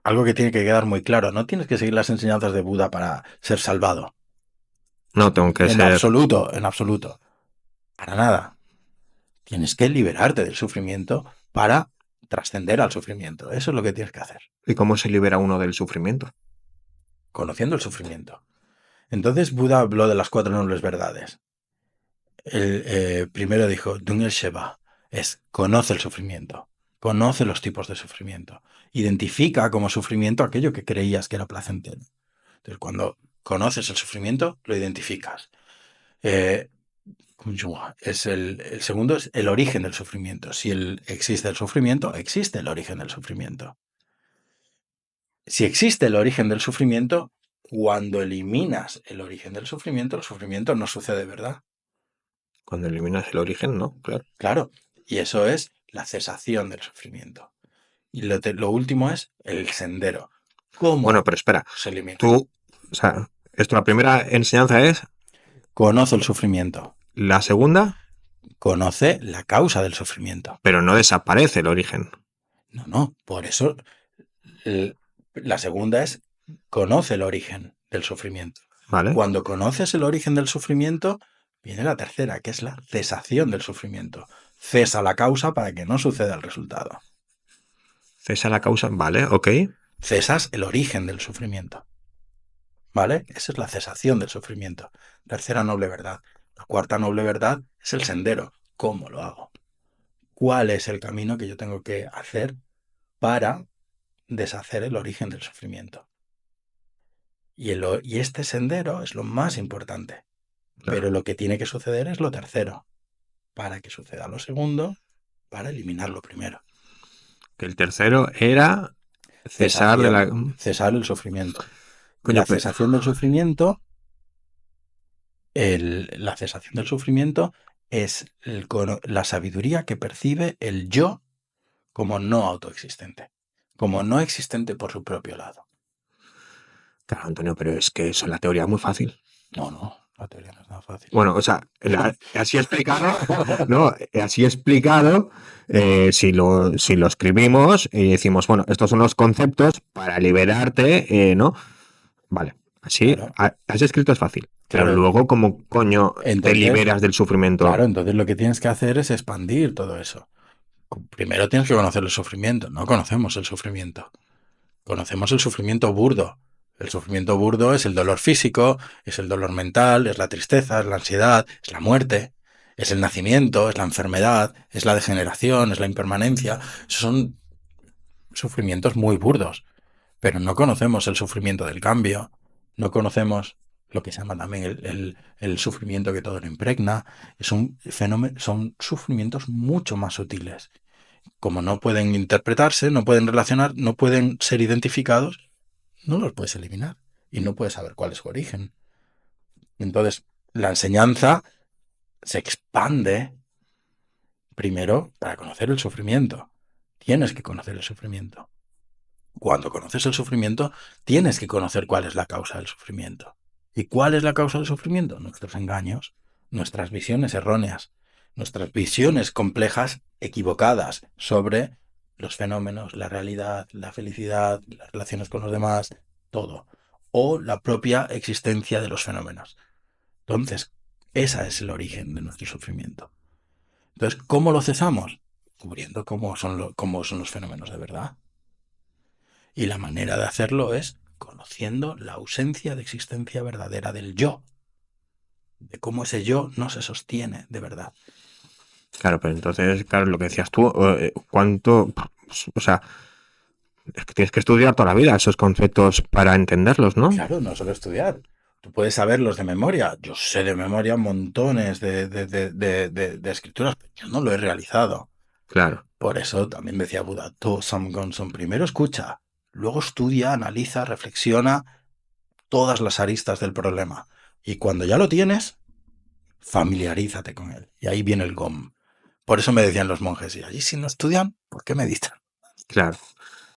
algo que tiene que quedar muy claro. No tienes que seguir las enseñanzas de Buda para ser salvado. No, tengo que En ser... absoluto, en absoluto. Para nada. Tienes que liberarte del sufrimiento para trascender al sufrimiento. Eso es lo que tienes que hacer, ¿Y cómo se libera uno del sufrimiento? conociendo el sufrimiento. Entonces Buda habló de las cuatro nobles verdades. Primero dijo, Dung el Sheba, es conoce el sufrimiento, conoce los tipos de sufrimiento, identifica como sufrimiento aquello que creías que era placentero. Entonces, cuando conoces el sufrimiento, lo identificas. Eh, el segundo es el origen del sufrimiento. Si existe el sufrimiento, existe el origen del sufrimiento. Si existe el origen del sufrimiento, cuando eliminas el sufrimiento no sucede, ¿verdad? Cuando eliminas el origen, ¿no? Claro. Claro. Y eso es la cesación del sufrimiento. Y lo último es el sendero. Bueno, ¿Cómo pero espera. se elimina? Tú, o sea, esto la primera enseñanza es Conoce el sufrimiento. la segunda, Conoce la causa del sufrimiento. pero no desaparece el origen. No, no. Por eso la segunda es conoce el origen del sufrimiento. ¿Vale? Cuando conoces el origen del sufrimiento, viene la tercera, que es la cesación del sufrimiento. Cesa la causa para que no suceda el resultado. Cesa la causa, vale, ok. Cesas el origen del sufrimiento. ¿Vale? Esa es la cesación del sufrimiento. Tercera noble verdad. La cuarta noble verdad es el sendero. ¿Cómo lo hago? ¿Cuál es el camino que yo tengo que hacer para deshacer el origen del sufrimiento? Y este sendero es lo más importante. Pero Claro. lo que tiene que suceder es lo tercero. Para que suceda lo segundo, para eliminar lo primero. Que el tercero era cesar de Cesación. la... Cesar el sufrimiento. Y Coño, la cesación del sufrimiento, la cesación del sufrimiento es la sabiduría que percibe el yo como no autoexistente, como no existente por su propio lado. claro, Antonio, pero es que eso en la teoría es muy fácil. No, no, la teoría no es nada fácil. Bueno, o sea, así explicado, ¿no? Así explicado, si lo escribimos y decimos, bueno, estos son los conceptos para liberarte, ¿no? Vale, así, Claro, así escrito es fácil. Pero claro. luego, ¿cómo coño te Entonces, liberas del claro, sufrimiento? entonces lo que tienes que hacer es expandir todo eso. Primero tienes que conocer el sufrimiento. No conocemos el sufrimiento. Conocemos el sufrimiento burdo. El sufrimiento burdo es el dolor físico, es el dolor mental, es la tristeza, es la ansiedad, es la muerte, es el nacimiento, es la enfermedad, es la degeneración, es la impermanencia. Son sufrimientos muy burdos, pero no conocemos el sufrimiento del cambio, no conocemos lo que se llama también el sufrimiento que todo lo impregna. Es un fenómeno, son sufrimientos mucho más sutiles. Como no pueden interpretarse, no pueden relacionar, no pueden ser identificados, no los puedes eliminar y no puedes saber cuál es su origen. Entonces, la enseñanza se expande primero para conocer el sufrimiento. Tienes que conocer el sufrimiento. Cuando conoces el sufrimiento, tienes que conocer cuál es la causa del sufrimiento. ¿Y cuál es la causa del sufrimiento? Nuestros engaños, nuestras visiones erróneas, nuestras visiones complejas, equivocadas sobre los fenómenos, la realidad, la felicidad, las relaciones con los demás, todo. O la propia existencia de los fenómenos. Entonces, ese es el origen de nuestro sufrimiento. Entonces, ¿cómo lo cesamos? Descubriendo cómo son los fenómenos de verdad. Y la manera de hacerlo es conociendo la ausencia de existencia verdadera del yo, de cómo ese yo no se sostiene de verdad. Claro, pero entonces, claro, lo que decías tú, ¿cuánto? O sea, es que tienes que estudiar toda la vida esos conceptos para entenderlos, ¿no? Claro, no solo estudiar. Tú puedes saberlos de memoria. Yo sé de memoria montones de escrituras, pero yo no lo he realizado. Claro. Por eso también decía Buda, tú, Sam Gonson, primero escucha, luego estudia, analiza, reflexiona todas las aristas del problema. Y cuando ya lo tienes, familiarízate con él. Y ahí viene el GOM. Por eso me decían los monjes, y allí si no estudian, ¿por qué meditan? Claro.